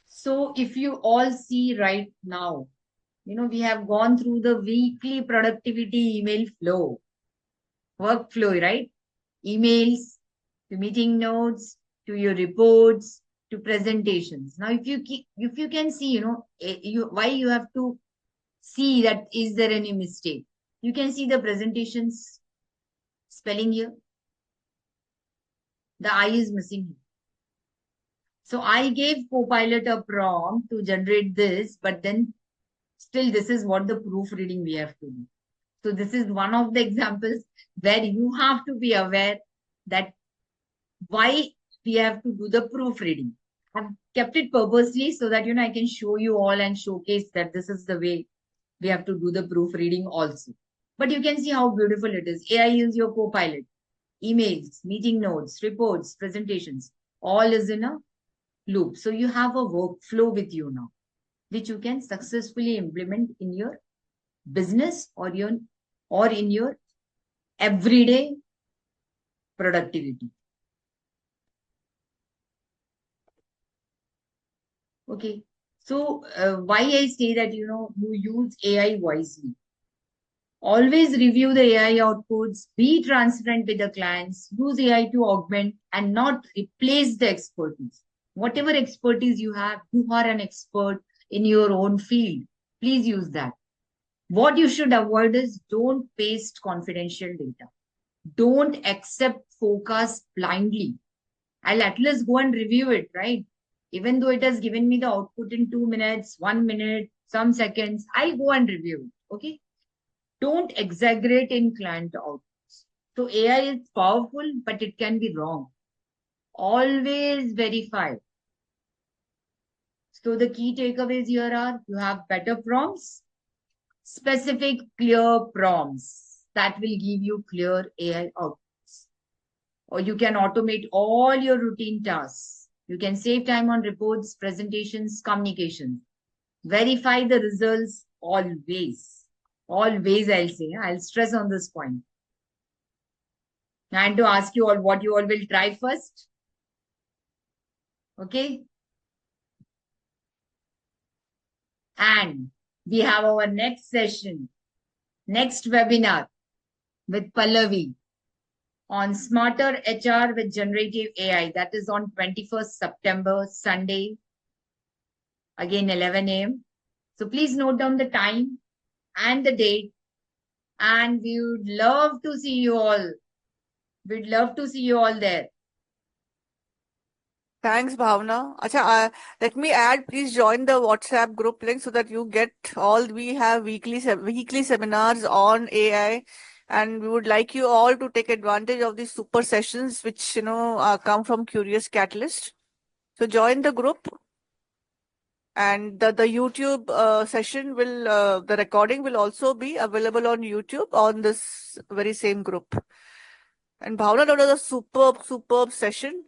So if you all see right now, we have gone through the weekly productivity email flow, workflow, right? Emails to meeting notes to your reports to presentations. Now, if you can see, why you have to see that is there any mistake. You can see the presentations spelling here. The I is missing. So I gave Copilot a prompt to generate this, but then still this is what the proofreading we have to do. So this is one of the examples where you have to be aware that why we have to do the proofreading. I've kept it purposely so that, I can show you all and showcase that this is the way we have to do the proofreading also. But you can see how beautiful it is. AI is your co-pilot. Emails, meeting notes, reports, presentations, all is in a loop. So you have a workflow with you now, which you can successfully implement in your business or in your everyday productivity. Okay. So why I say that, you use AI wisely. Always review the AI outputs, be transparent with the clients, use AI to augment and not replace the expertise. Whatever expertise you have, you are an expert in your own field. Please use that. What you should avoid is don't paste confidential data. Don't accept forecast blindly. I'll at least go and review it, right? Even though it has given me the output in 2 minutes, 1 minute, some seconds, I'll go and review it. Okay. Don't exaggerate in client outputs. So AI is powerful, but it can be wrong. Always verify. So the key takeaways here are you have better prompts, specific, clear prompts that will give you clear AI outputs. Or you can automate all your routine tasks. You can save time on reports, presentations, communications. Verify the results always. Always, I'll say. I'll stress on this point. And to ask you all what you all will try first. Okay. And we have our next session, next webinar with Pallavi on Smarter HR with Generative AI. That is on 21st September, Sunday, again 11 a.m. So please note down the time and the date. And we would love to see you all. We'd love to see you all there. Thanks, Bhavna. Acha, let me add, please join the WhatsApp group link so that you get we have weekly seminars on AI, and we would like you all to take advantage of these super sessions which come from Curious Catalyst. So join the group, and the YouTube session the recording will also be available on YouTube on this very same group. And Bhavna, that was a superb session.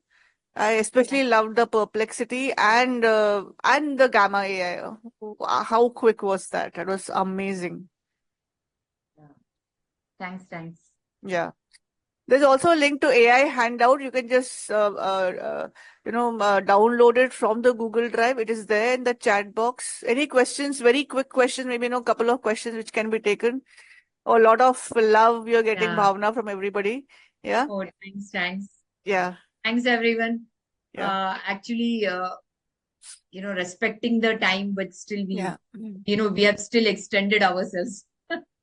I especially loved the perplexity and the gamma AI. How quick was that? That was amazing. Thanks. Yeah. There's also a link to AI handout. You can just download it from the Google Drive. It is there in the chat box. Any questions? Very quick questions, maybe a couple of questions which can be taken. A lot of love you're getting, Bhavna, from everybody. Yeah. Oh, thanks. Yeah. Thanks, everyone. Yeah. Actually, respecting the time, but still we have still extended ourselves.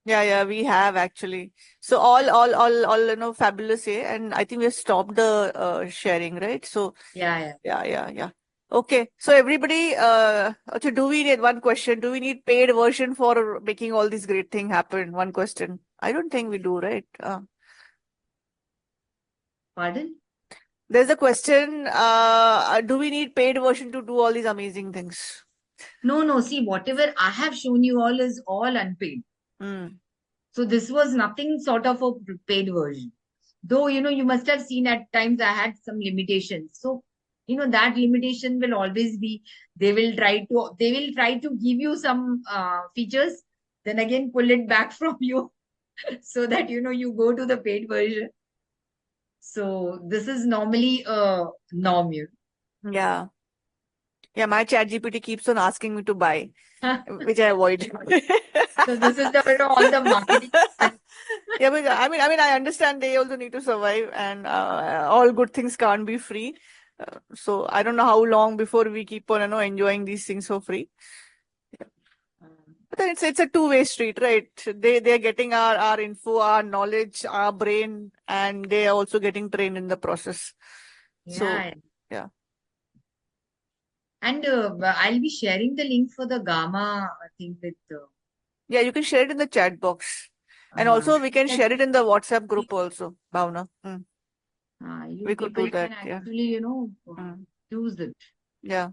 Yeah, we have actually. So all fabulous, eh? And I think we have stopped the sharing, right? So Yeah. Okay. So everybody, do we need one question? Do we need paid version for making all these great thing happen? One question. I don't think we do, right? Pardon? There's a question, do we need paid version to do all these amazing things? No. See, whatever I have shown you all is all unpaid. So this was nothing sort of a paid version. Though, you must have seen at times I had some limitations. So, that limitation will always be, they will try to give you some features, then again pull it back from you so that, you go to the paid version. So this is normally a norm. Yeah. Yeah, my chat GPT keeps on asking me to buy, which I avoid. So this is all the marketing. Yeah, but I understand they also need to survive, and all good things can't be free. So I don't know how long before we keep on, enjoying these things for free. Yeah. But then it's a two-way street, right? They're getting our info, our knowledge, our brain, and they are also getting trained in the process. Yeah. So yeah. And I'll be sharing the link for the Gamma thing with. Yeah, you can share it in the chat box. And also we can share it in the WhatsApp group also, Bhavna. You We could do people that, can yeah. actually, use it. Yeah.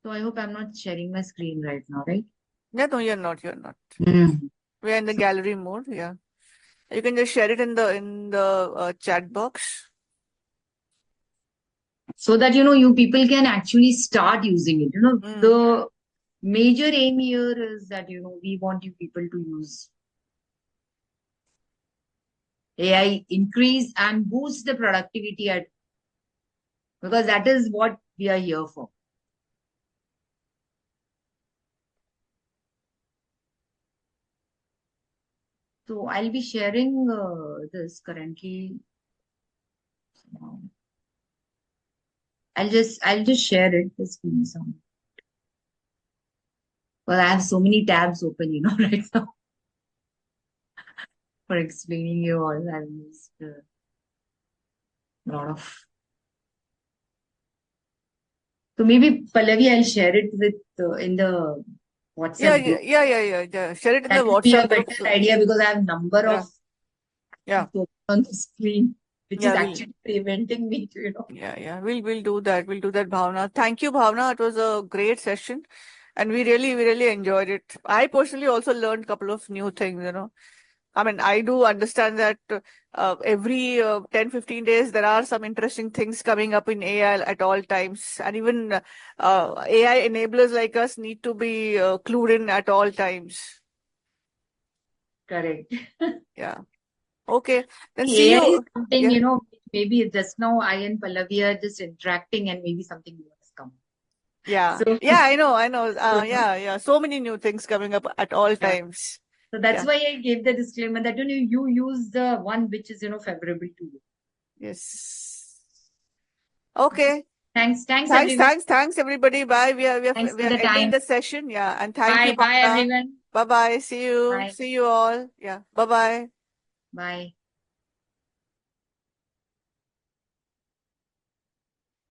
So I hope I'm not sharing my screen right now, right? Yeah, no, you're not. We're in the gallery mode, yeah. You can just share it in the chat box. So that, you people can actually start using it. The major aim here is that, we want you people to use AI, increase and boost the productivity because that is what we are here for. So I'll be sharing this currently. I'll just share it. Just give me some. Well, I have so many tabs open, right now for explaining you all. I'll just. lot of. So maybe Pallavi, I'll share it with in the Yeah, WhatsApp group. yeah. Share it in the That would be a WhatsApp group. better idea because I have number Yeah, of yeah, people on the screen, which is yeah. actually preventing me to, Yeah. We'll do that. We'll do that, Bhavna. Thank you, Bhavna. It was a great session, and we really enjoyed it. I personally also learned a couple of new things. I mean, I do understand that every 10, 15 days, there are some interesting things coming up in AI at all times. And even AI enablers like us need to be clued in at all times. correct. Yeah. Okay. Then see AI is you. something, Yeah. maybe just now I and Pallavi are just interacting and maybe something new has come. Yeah. So, Yeah, I know. so, Yeah. So many new things coming up at all yeah. times. So that's Yeah. why I gave the disclaimer that, you use the one which is, favorable to you. Yes. Okay. Thanks everyone. Thanks, everybody. Bye. We are Thanks we for are the ending time. the session. Yeah. And thank you, Bye Bhavna. everyone. Bye bye. See you. Bye. See you all. Yeah. Bye bye. Bye.